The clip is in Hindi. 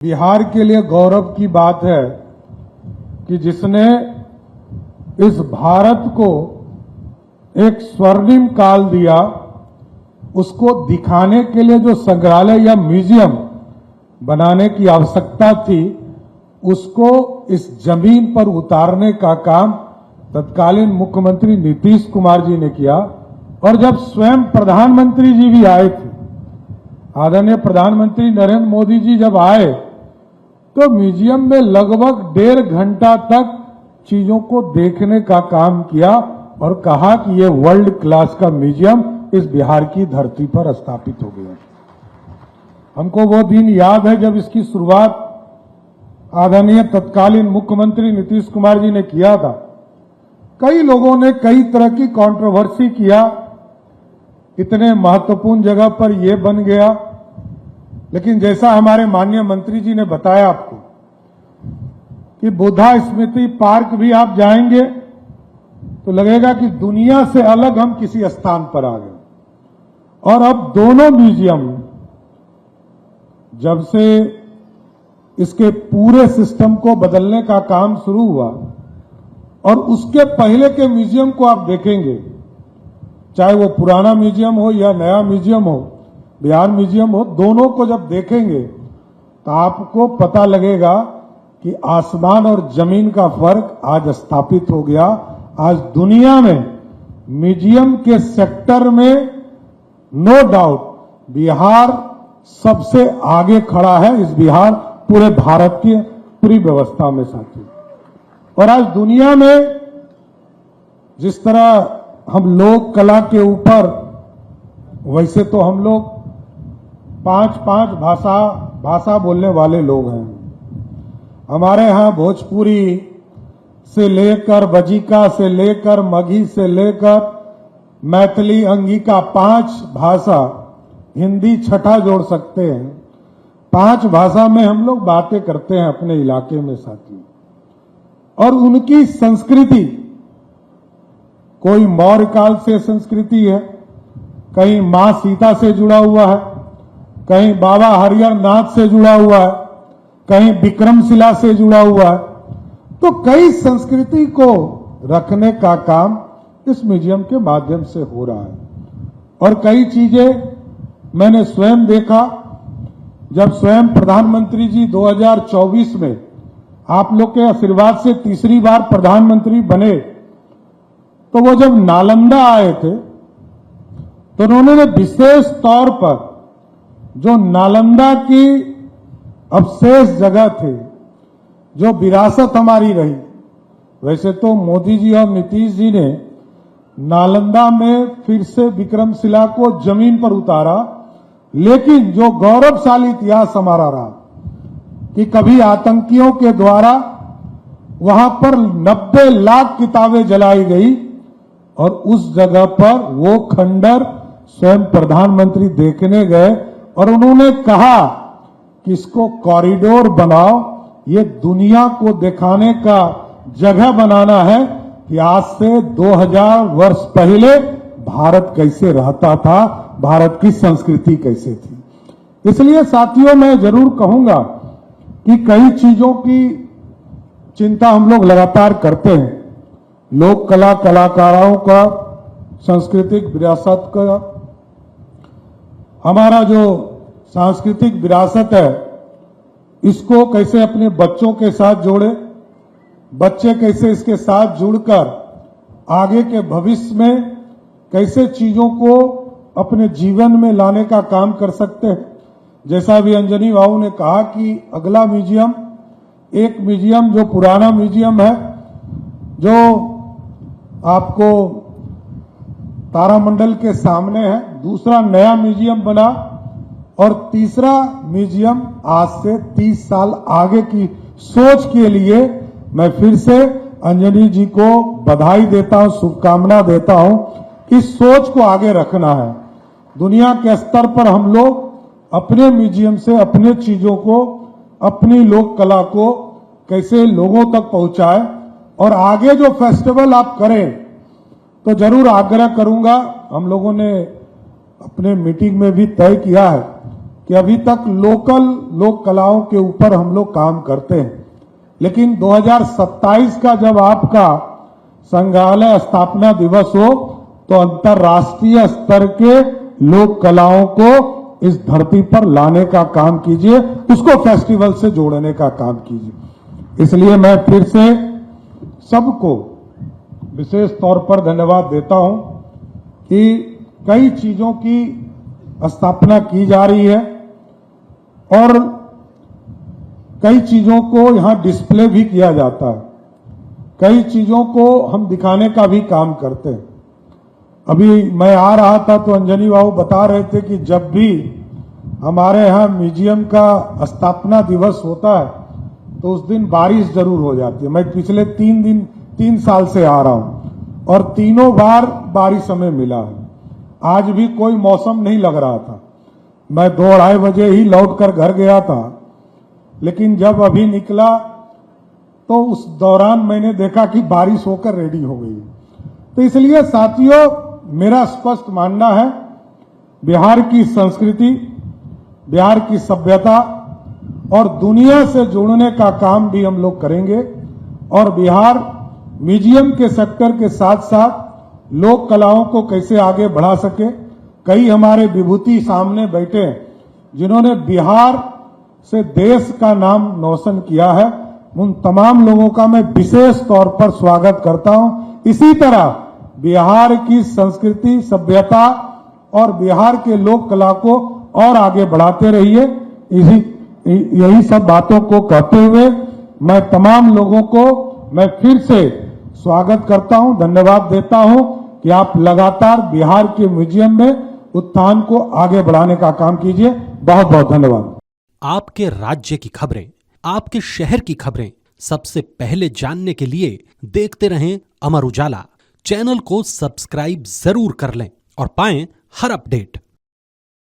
बिहार के लिए गौरव की बात है कि जिसने इस भारत को एक स्वर्णिम काल दिया, उसको दिखाने के लिए जो संग्रहालय या म्यूजियम बनाने की आवश्यकता थी, उसको इस जमीन पर उतारने का काम तत्कालीन मुख्यमंत्री नीतीश कुमार जी ने किया। और जब स्वयं प्रधानमंत्री जी भी आए थे, आदरणीय प्रधानमंत्री नरेंद्र मोदी जी जब आए तो म्यूजियम में लगभग 1.5 घंटा तक चीजों को देखने का काम किया और कहा कि ये वर्ल्ड क्लास का म्यूजियम इस बिहार की धरती पर स्थापित हो गया। हमको वो दिन याद है जब इसकी शुरुआत आदरणीय तत्कालीन मुख्यमंत्री नीतीश कुमार जी ने किया था। कई लोगों ने कई तरह की कंट्रोवर्सी किया, इतने महत्वपूर्ण जगह पर यह बन गया, लेकिन जैसा हमारे माननीय मंत्री जी ने बताया आपको कि बुद्धा स्मृति पार्क भी आप जाएंगे तो लगेगा कि दुनिया से अलग हम किसी स्थान पर आ गए। और अब दोनों म्यूजियम जब से इसके पूरे सिस्टम को बदलने का काम शुरू हुआ और उसके पहले के म्यूजियम को आप देखेंगे, चाहे वो पुराना म्यूजियम हो या नया म्यूजियम हो, बिहार म्यूजियम हो, दोनों को जब देखेंगे तो आपको पता लगेगा कि आसमान और जमीन का फर्क आज स्थापित हो गया। आज दुनिया में म्यूजियम के सेक्टर में नो डाउट बिहार सबसे आगे खड़ा है, इस बिहार पूरे भारत की पूरी व्यवस्था में साथी। और आज दुनिया में जिस तरह हम लोक कला के ऊपर, वैसे तो हम लोग 5 भाषा बोलने वाले लोग हैं। हमारे यहाँ भोजपुरी से लेकर बजिका से लेकर मगही से लेकर मैथिली अंगिका 5 भाषा, हिंदी छठा जोड़ सकते हैं। 5 भाषा में हम लोग बातें करते हैं अपने इलाके में साथी। और उनकी संस्कृति, कोई मौर्य काल से संस्कृति है, कहीं मां सीता से जुड़ा हुआ है, कहीं बाबा हरिहर नाथ से जुड़ा हुआ है, कहीं विक्रमशिला से जुड़ा हुआ है। तो कई संस्कृति को रखने का काम इस म्यूजियम के माध्यम से हो रहा है। और कई चीजें मैंने स्वयं देखा, जब स्वयं प्रधानमंत्री जी 2024 में आप लोग के आशीर्वाद से तीसरी बार प्रधानमंत्री बने, तो वो जब नालंदा आए थे तो उन्होंने विशेष तौर पर जो नालंदा की अवशेष जगह थे, जो विरासत हमारी रही, वैसे तो मोदी जी और नीतीश जी ने नालंदा में फिर से विक्रमशिला को जमीन पर उतारा, लेकिन जो गौरवशाली इतिहास हमारा रहा कि कभी आतंकियों के द्वारा वहां पर 90 लाख किताबें जलाई गई और उस जगह पर वो खंडर स्वयं प्रधानमंत्री देखने गए और उन्होंने कहा कि इसको कॉरिडोर बनाओ, ये दुनिया को दिखाने का जगह बनाना है कि आज से 2000 वर्ष पहले भारत कैसे रहता था, भारत की संस्कृति कैसे थी। इसलिए साथियों मैं जरूर कहूंगा कि कई चीजों की चिंता हम लोग लगातार करते हैं, लोक कला, कलाकारों का, सांस्कृतिक विरासत का। हमारा जो सांस्कृतिक विरासत है, इसको कैसे अपने बच्चों के साथ जोड़े, बच्चे कैसे इसके साथ जुड़कर आगे के भविष्य में कैसे चीजों को अपने जीवन में लाने का काम कर सकते हैं। जैसा भी अंजनी बाबू ने कहा कि अगला म्यूजियम, एक म्यूजियम जो पुराना म्यूजियम है, जो आपको तारामंडल के सामने है, दूसरा नया म्यूजियम बना और तीसरा म्यूजियम आज से 30 साल आगे की सोच के लिए मैं फिर से अंजनी जी को बधाई देता हूं, शुभकामना देता हूं। इस सोच को आगे रखना है। दुनिया के स्तर पर हम लोग अपने म्यूजियम से अपने चीजों को, अपनी लोक कला को कैसे लोगों तक पहुंचाए। और आगे जो फेस्टिवल आप करें तो जरूर आग्रह करूंगा, हम लोगों ने अपने मीटिंग में भी तय किया है कि अभी तक लोकल लोक कलाओं के ऊपर हम लोग काम करते हैं, लेकिन 2027 का जब आपका संग्रहालय स्थापना दिवस हो तो अंतर्राष्ट्रीय स्तर के लोक कलाओं को इस धरती पर लाने का काम कीजिए, उसको फेस्टिवल से जोड़ने का काम कीजिए। इसलिए मैं फिर से सबको विशेष तौर पर धन्यवाद देता हूं कि कई चीजों की स्थापना की जा रही है और कई चीजों को यहां डिस्प्ले भी किया जाता है, कई चीजों को हम दिखाने का भी काम करते हैं। अभी मैं आ रहा था तो अंजनी बाबू बता रहे थे कि जब भी हमारे यहाँ म्यूजियम का स्थापना दिवस होता है तो उस दिन बारिश जरूर हो जाती है। मैं पिछले 3 साल से आ रहा हूं और तीनों बार बारिश हमें मिला है। आज भी कोई मौसम नहीं लग रहा था। मैं 2-2:30 बजे ही लौटकर घर गया था, लेकिन जब अभी निकला तो उस दौरान मैंने देखा कि बारिश होकर रेडी हो गई। तो इसलिए साथियों, मेरा स्पष्ट मानना है, बिहार की संस्कृति, बिहार की सभ्यता और दुनिया से जोड़ने का काम भी हम लोग करेंगे और बिहार म्यूजियम के सेक्टर के साथ साथ लोक कलाओं को कैसे आगे बढ़ा सके। कई हमारे विभूति सामने बैठे हैं जिन्होंने बिहार से देश का नाम रोशन किया है। उन तमाम लोगों का मैं विशेष तौर पर स्वागत करता हूं। इसी तरह बिहार की संस्कृति, सभ्यता और बिहार के लोक कला को और आगे बढ़ाते रहिए। यही सब बातों को कहते हुए मैं तमाम लोगों को मैं फिर से स्वागत करता हूं, धन्यवाद देता हूं कि आप लगातार बिहार के म्यूजियम में उत्थान को आगे बढ़ाने का काम कीजिए। बहुत बहुत धन्यवाद। आपके राज्य की खबरें, आपके शहर की खबरें सबसे पहले जानने के लिए देखते रहें अमर उजाला। चैनल को सब्सक्राइब जरूर कर लें और पाएं हर अपडेट।